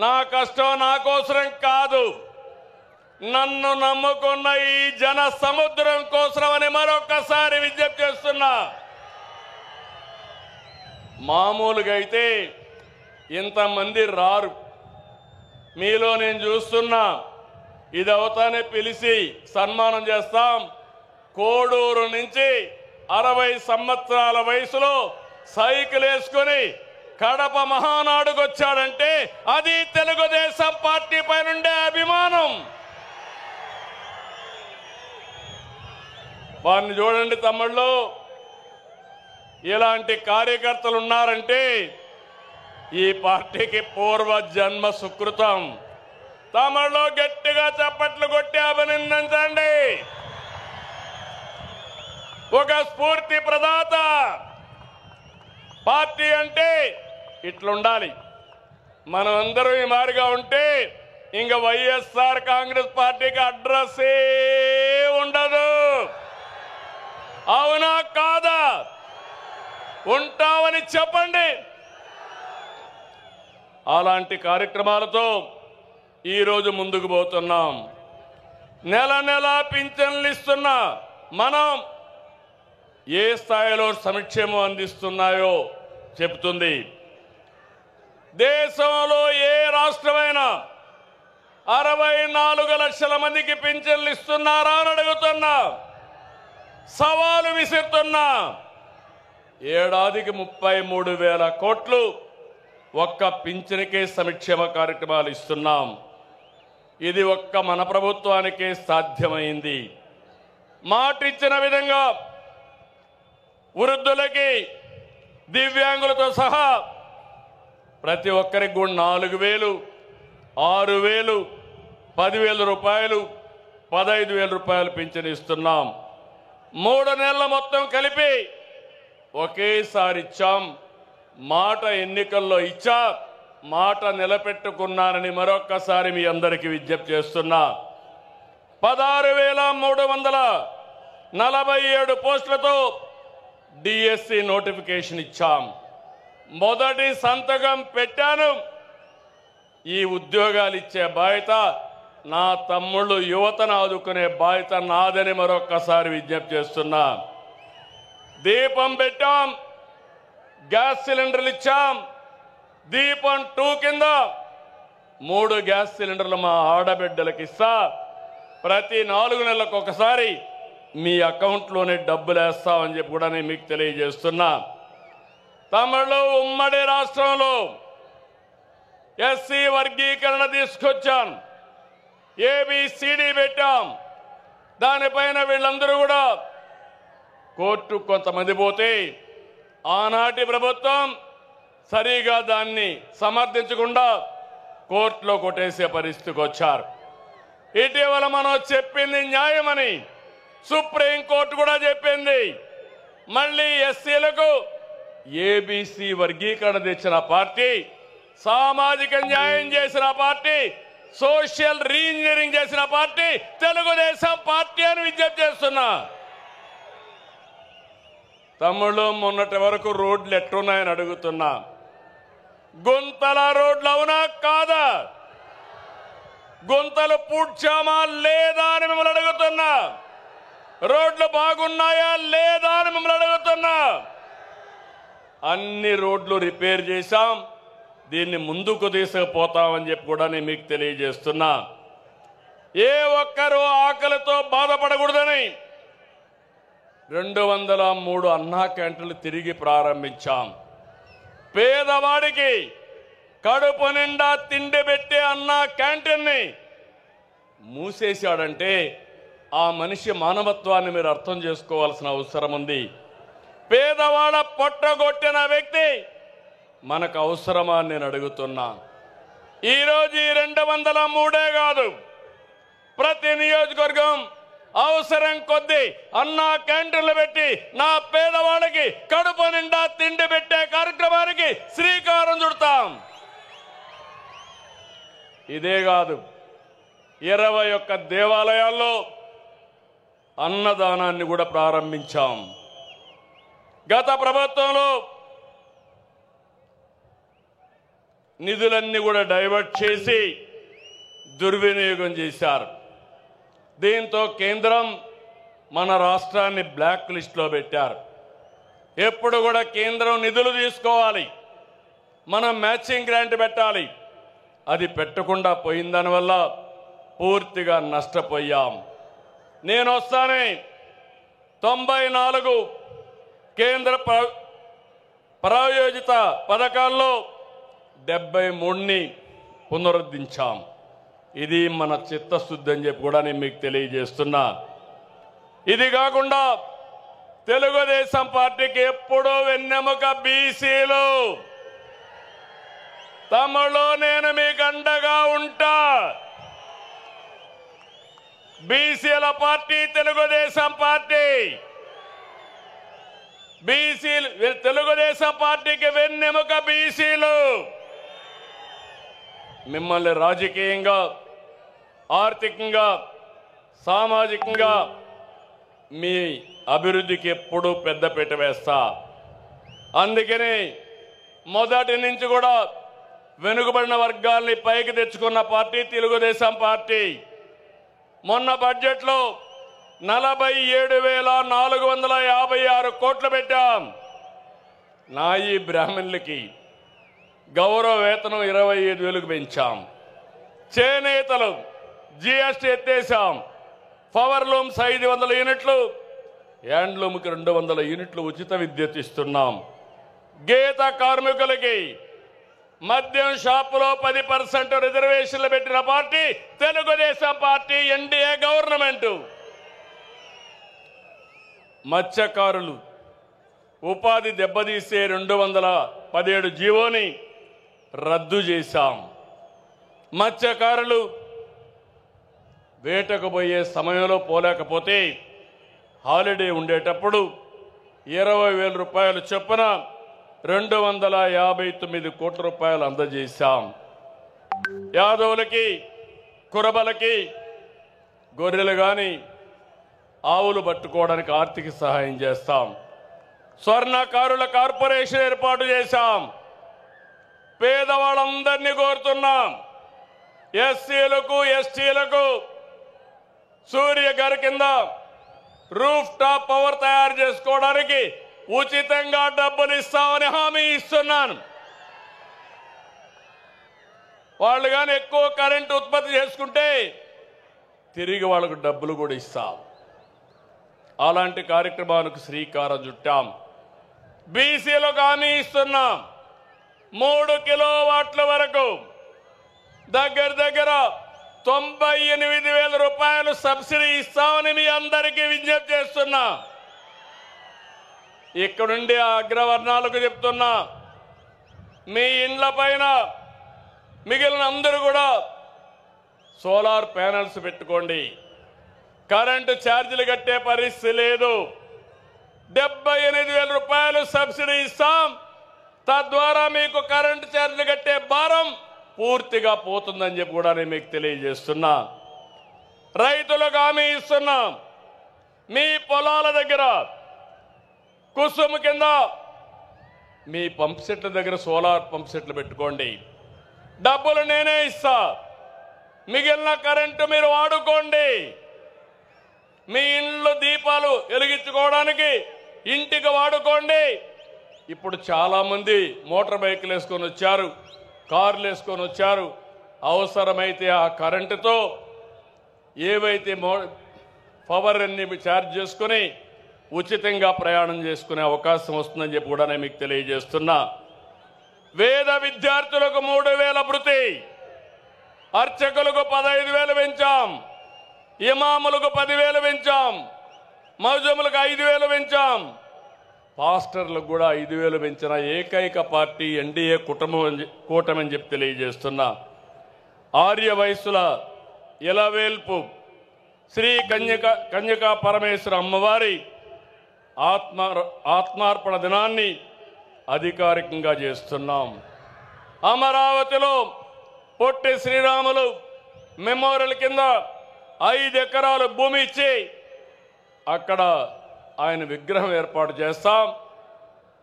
నా కష్టం నా కోసరం కాదు, నన్ను నమ్ముకున్న ఈ జన సముద్రం కోసమని మరొకసారి విజ్ఞప్తి చేస్తున్నా. మామూలుగా అయితే ఇంతమంది రారు. మీలో నేను చూస్తున్నా, ఇది అవుతానే పిలిచి సన్మానం చేస్తాం. కోడూరు నుంచి 60 సంవత్సరాల వయసులో సైకిల్ వేసుకొని కడప మహానాడుకు వచ్చాడంటే అది తెలుగుదేశం పార్టీ పైనుండే అభిమానం. వారిని చూడండి తమ్ముళ్ళు, ఇలాంటి కార్యకర్తలు ఉన్నారంటే ఈ పార్టీకి పూర్వ జన్మ సుకృతం. తమ్ముళ్ళు గట్టిగా చప్పట్లు కొట్టి అభినందించండి. ఒక స్ఫూర్తి ప్రదాత. పార్టీ అంటే ఇట్లుండాలి. మనం అందరూ ఈ మారిగా ఉంటే ఇంకా వైఎస్ఆర్ కాంగ్రెస్ పార్టీకి అడ్రస్సే ఉండదు. అవునా కాదా? ఉంటామని చెప్పండి. అలాంటి కార్యక్రమాలతో ఈరోజు ముందుకు పోతున్నాం. నెల నెల పింఛన్లు ఇస్తున్నా మనం ఏ స్థాయిలో సంక్షేమం అందిస్తున్నాయో చెబుతుంది. దేశంలో ఏ రాష్ట్రమైనా 64 లక్షల మందికి పింఛన్లు ఇస్తున్నారా అని అడుగుతున్నా. సవాలు విసురుతున్నా. ఏడాదికి 33,000 కోట్లు ఒక్క పింఛన్కే సంక్షేమ కార్యక్రమాలు ఇస్తున్నాం. ఇది ఒక్క మన ప్రభుత్వానికే సాధ్యమైంది. మాటిచ్చిన విధంగా వృద్ధులకి, దివ్యాంగులతో సహా ప్రతి ఒక్కరికి కూడా 4,000, 6,000, 10,000 రూపాయలు, 15,000 రూపాయలు పింఛను ఇస్తున్నాం. 3 నెలల మొత్తం కలిపి ఒకేసారి ఇచ్చాం. మాట ఎన్నికల్లో ఇచ్చా, మాట నిలబెట్టుకున్నానని మరొక్కసారి మీ అందరికీ విజ్ఞప్తి చేస్తున్నా. 16,347 పోస్టులతో డిఎస్సి నోటిఫికేషన్ ఇచ్చాం. మొదటి సంతకం పెట్టాను. ఈ ఉద్యోగాలు ఇచ్చే బాధ్యత నా తమ్ముళ్ళు యువతను ఆదుకునే బాధ్యత నాదని మరొక్కసారి విజ్ఞప్తి చేస్తున్నా. దీపం పెట్టాం, గ్యాస్ సిలిండర్లు ఇచ్చాం. దీపం 2 కింద 3 గ్యాస్ సిలిండర్లు మా ఆడబిడ్డలకు ఇస్తా. ప్రతి 4 నెలలకు ఒకసారి మీ అకౌంట్లోనే డబ్బులు వేస్తామని చెప్పి కూడా నేను మీకు తెలియజేస్తున్నా. తమిళ ఉమ్మడి రాష్ట్రంలో ఎస్సీ వర్గీకరణ తీసుకొచ్చాం. ఏబిసిడి పెట్టాం. దానిపైన వీళ్ళందరూ కూడా కోర్టు కొంతమంది పోతే ఆనాటి ప్రభుత్వం సరిగా దాన్ని సమర్థించకుండా కోర్టులో కొట్టేసే పరిస్థితికి వచ్చారు. ఇటీవల మనం చెప్పింది న్యాయమని సుప్రీంకోర్టు కూడా చెప్పింది. మళ్ళీ ఎస్సీలకు ఏబిసి వర్గీకరణ తెచ్చిన పార్టీ, సామాజిక న్యాయం చేసిన పార్టీ, సోషల్ రీఇంజనీరింగ్ చేసిన పార్టీ తెలుగుదేశం పార్టీ అని విజ్ఞప్తి చేస్తున్నా. తమ్ముళ్ళు, మొన్నటి వరకు రోడ్లు ఎట్టున్నాయని అడుగుతున్నా. గుంతల రోడ్లు అవునా కాదా? గుంతలు పూడ్చామా లేదా అని మిమ్మల్ని అడుగుతున్నా. రోడ్లు బాగున్నాయా లేదా అని మిమ్మల్ని అడుగుతున్నా. అన్ని రోడ్లు రిపేర్ చేశాం. దీన్ని ముందుకు తీసుకుపోతామని చెప్పి కూడా నేను మీకు తెలియజేస్తున్నా. ఏ ఒక్కరూ ఆకలితో బాధపడకూడదని 203 అన్నా క్యాంటీన్లు తిరిగి ప్రారంభించాం. పేదవాడికి కడుపు నిండా తిండి పెట్టే అన్నా క్యాంటీన్ని మూసేశాడంటే ఆ మనిషి మానవత్వాన్ని మీరు అర్థం చేసుకోవాల్సిన అవసరం ఉంది. పేదవాడ పొట్టగొట్టిన వ్యక్తి మనకు అవసరమా అని నేను అడుగుతున్నా. ఈరోజు ఈ 203 కాదు, ప్రతి నియోజకవర్గం అవసరం కొద్దీ అన్నా క్యాంటీన్లు పెట్టి నా పేదవాళ్ళకి కడుపు నిండా తిండి పెట్టే కార్యక్రమానికి శ్రీకారం చుడతాం. ఇదే కాదు, 21 దేవాలయాల్లో అన్నదానాన్ని కూడా ప్రారంభించాం. గత ప్రభుత్వంలో నిధులన్నీ కూడా డైవర్ట్ చేసి దుర్వినియోగం చేశారు. దీంతో కేంద్రం మన రాష్ట్రాన్ని బ్లాక్ లిస్ట్లో పెట్టారు. ఎప్పుడు కూడా కేంద్రం నిధులు తీసుకోవాలి, మనం మ్యాచింగ్ గ్రాంట్ పెట్టాలి. అది పెట్టకుండా పోయిన దానివల్ల పూర్తిగా నష్టపోయాం. నేను వస్తానే 94 కేంద్ర ప్రాయోజిత పథకాల్లో 73ని పునరుద్ధరించాం. ఇది మన చిత్తశుద్ధి అని చెప్పి కూడా నేను మీకు తెలియజేస్తున్నా. ఇది కాకుండా తెలుగుదేశం పార్టీకి ఎప్పుడూ వెన్నెముక బీసీలు. తమలో నేను మీకు అండగా ఉంటా. బీసీల పార్టీ తెలుగుదేశం పార్టీ. బీసీలు తెలుగుదేశం పార్టీకి వెన్నెముక బీసీలు. మిమ్మల్ని రాజకీయంగా, ఆర్థికంగా, సామాజికంగా మీ అభివృద్ధికి ఎప్పుడూ పెద్దపీట వేస్తా. అందుకని మొదటి నుంచి కూడా వెనుకబడిన వర్గాల్ని పైకి తెచ్చుకున్న పార్టీ తెలుగుదేశం పార్టీ. మొన్న బడ్జెట్లో 47,456 కోట్లు పెట్టాం. నాయి బ్రాహ్మణులకి గౌరవ వేతనం 25,000కు పెంచాం. చేనేతలు జీఎస్టీ ఎత్తేసాం. పవర్ లూమ్స్ 500 యూనిట్లు, హ్యాండ్లూమ్కి 200 యూనిట్లు ఉచిత విద్యుత్ ఇస్తున్నాం. గీత కార్మికులకి మద్యం షాపులో 10% రిజర్వేషన్లు పెట్టిన party Telugu Desam party, NDA government. మత్స్యకారులు ఉపాధి దెబ్బతీసే 217 జీవోని రద్దు చేశాం. మత్స్యకారులు వేటకు పోయే సమయంలో పోలేకపోతే హాలిడే ఉండేటప్పుడు 20,000 రూపాయలు చొప్పున 259 కోట్ల రూపాయలు అందజేశాం. యాదవులకి, కురబలకి గొర్రెలు కానీ ఆవులు పట్టుకోవడానికి ఆర్థిక సహాయం చేస్తాం. స్వర్ణకారుల కార్పొరేషన్ ఏర్పాటు చేశాం. పేదవాళ్ళందరినీ కోరుతున్నాం, ఎస్సీలకు, ఎస్టీలకు సూర్య గారి కింద రూఫ్ టాప్ పవర్ తయారు చేసుకోవడానికి ఉచితంగా డబ్బులు ఇస్తామని హామీ ఇస్తున్నాను. వాళ్ళు కానీ ఎక్కువ కరెంటు ఉత్పత్తి చేసుకుంటే తిరిగి వాళ్ళకు డబ్బులు కూడా ఇస్తాం. అలాంటి కార్యక్రమానికి శ్రీకారం చుట్టాం. బీసీలకు హామీ ఇస్తున్నాం. 3 కిలోవాట్ల వరకు దగ్గర 98,000 రూపాయలు సబ్సిడీ ఇస్తామని మీ అందరికీ విజ్ఞప్తి చేస్తున్నా. ఇక్కడుండి అగ్రవర్ణాలకు చెప్తున్నా, మీ ఇండ్ల పైన మిగిలిన అందరూ కూడా సోలార్ ప్యానెల్స్ పెట్టుకోండి. కరెంటు ఛార్జీలు కట్టే పరిస్థితి లేదు. 78,000 రూపాయలు సబ్సిడీ ఇస్తాం. తద్వారా మీకు కరెంటు ఛార్జీలు కట్టే భారం పూర్తిగా పోతుందని చెప్పి కూడా నేను మీకు తెలియజేస్తున్నా. రైతులకు హామీ ఇస్తున్నాం. మీ పొలాల దగ్గర కుసుమ్ కింద మీ పంప్ సెట్ల దగ్గర సోలార్ పంప్ సెట్లు పెట్టుకోండి. డబ్బులు నేనే ఇస్తా. మిగిలిన కరెంటు మీరు వాడుకోండి. మీ ఇంట్లో దీపాలు వెలిగించుకోవడానికి ఇంటికి వాడుకోండి. ఇప్పుడు చాలామంది మోటార్ బైకులు వేసుకొని వచ్చారు, కార్లు వేసుకొని వచ్చారు. అవసరమైతే ఆ కరెంటుతో ఏవైతే పవర్ అన్ని ఛార్జ్ చేసుకుని ఉచితంగా ప్రయాణం చేసుకునే అవకాశం వస్తుందని చెప్పి కూడా నేను మీకు తెలియజేస్తున్నా. వేద విద్యార్థులకు 3,000 భృతి, అర్చకులకు 15,000 పెంచాం, ఇమాములకు 10,000 పెంచాం, మౌజములకు 5,000 పెంచాం, పాస్టర్లకు కూడా 5,000 పెంచిన ఏకైక పార్టీ ఎన్డీఏ కూటమి అని చెప్పి తెలియజేస్తున్నా. ఆర్య వయస్సుల ఇలవేల్పు శ్రీ కన్యకా పరమేశ్వర అమ్మవారి ఆత్మార్పణ దినాన్ని అధికారికంగా చేస్తున్నాం. అమరావతిలో పొట్టి శ్రీరాములు మెమోరియల్ కింద 5 ఎకరాలు భూమి ఇచ్చి అక్కడ ఆయన విగ్రహం ఏర్పాటు చేస్తాం.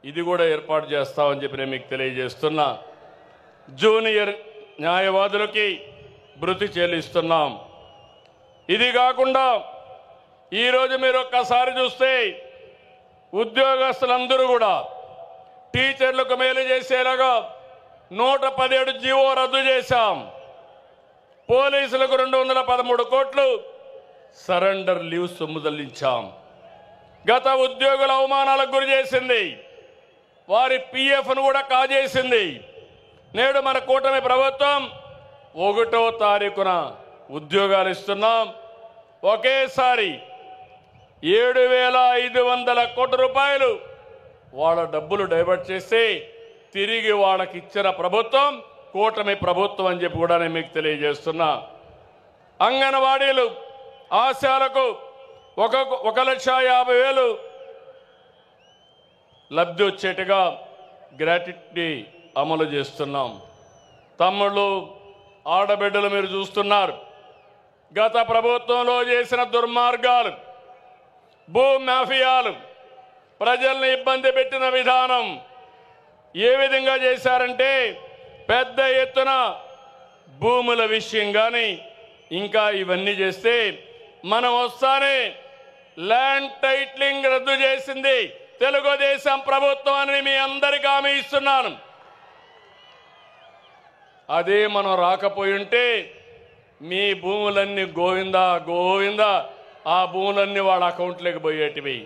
ఇది కూడా ఏర్పాటు చేస్తామని చెప్పి నేను మీకు తెలియజేస్తున్నా. జూనియర్ న్యాయవాదులకి భృతి చెల్లిస్తున్నాం. ఇది కాకుండా ఈరోజు మీరు ఒక్కసారి చూస్తే ఉద్యోగస్తులందరూ కూడా టీచర్లకు మేలు చేసేలాగా 117 జీవో రద్దు చేశాం. పోలీసులకు 213 కోట్లు సరెండర్ లీవ్ సొమ్ము చెల్లించాం. గత ఉద్యోగుల అవమానాలకు గురి చేసింది, వారి పిఎఫ్ను కూడా కాజేసింది. నేడు మన కూటమి ప్రభుత్వం 1వ తారీఖున ఉద్యోగాలు ఇస్తున్నాం. ఒకేసారి 7,500 కోట్ల రూపాయలు వాళ్ళ డబ్బులు డైవర్ట్ చేసి తిరిగి వాళ్ళకి ఇచ్చిన ప్రభుత్వం కూటమి ప్రభుత్వం అని చెప్పి కూడా నేను మీకు తెలియజేస్తున్నా. అంగన్వాడీలు ఆశాలకు 1,50,000 లబ్ధి వచ్చేట్టుగా గ్రాట్యుటీ అమలు చేస్తున్నాం. తమ్ముళ్ళు ఆడబిడ్డలు మీరు చూస్తున్నారు, గత ప్రభుత్వంలో చేసిన దుర్మార్గాలు, భూ మాఫియాలు, ప్రజల్ని ఇబ్బంది పెట్టిన విధానం ఏ విధంగా చేశారంటే పెద్ద ఎత్తున భూముల విషయం కానీ ఇంకా ఇవన్నీ చేస్తే మనం వస్తానే ల్యాండ్ టైటిలింగ్ రద్దు చేసింది తెలుగుదేశం ప్రభుత్వం అని మీ అందరికీ హామీ ఇస్తున్నాను. అదే మనం రాకపోయి ఉంటే మీ భూములన్నీ గోవిందా గోవిందా ఆ భూములన్నీ వాళ్ళ అకౌంట్లోకి పోయేటివి.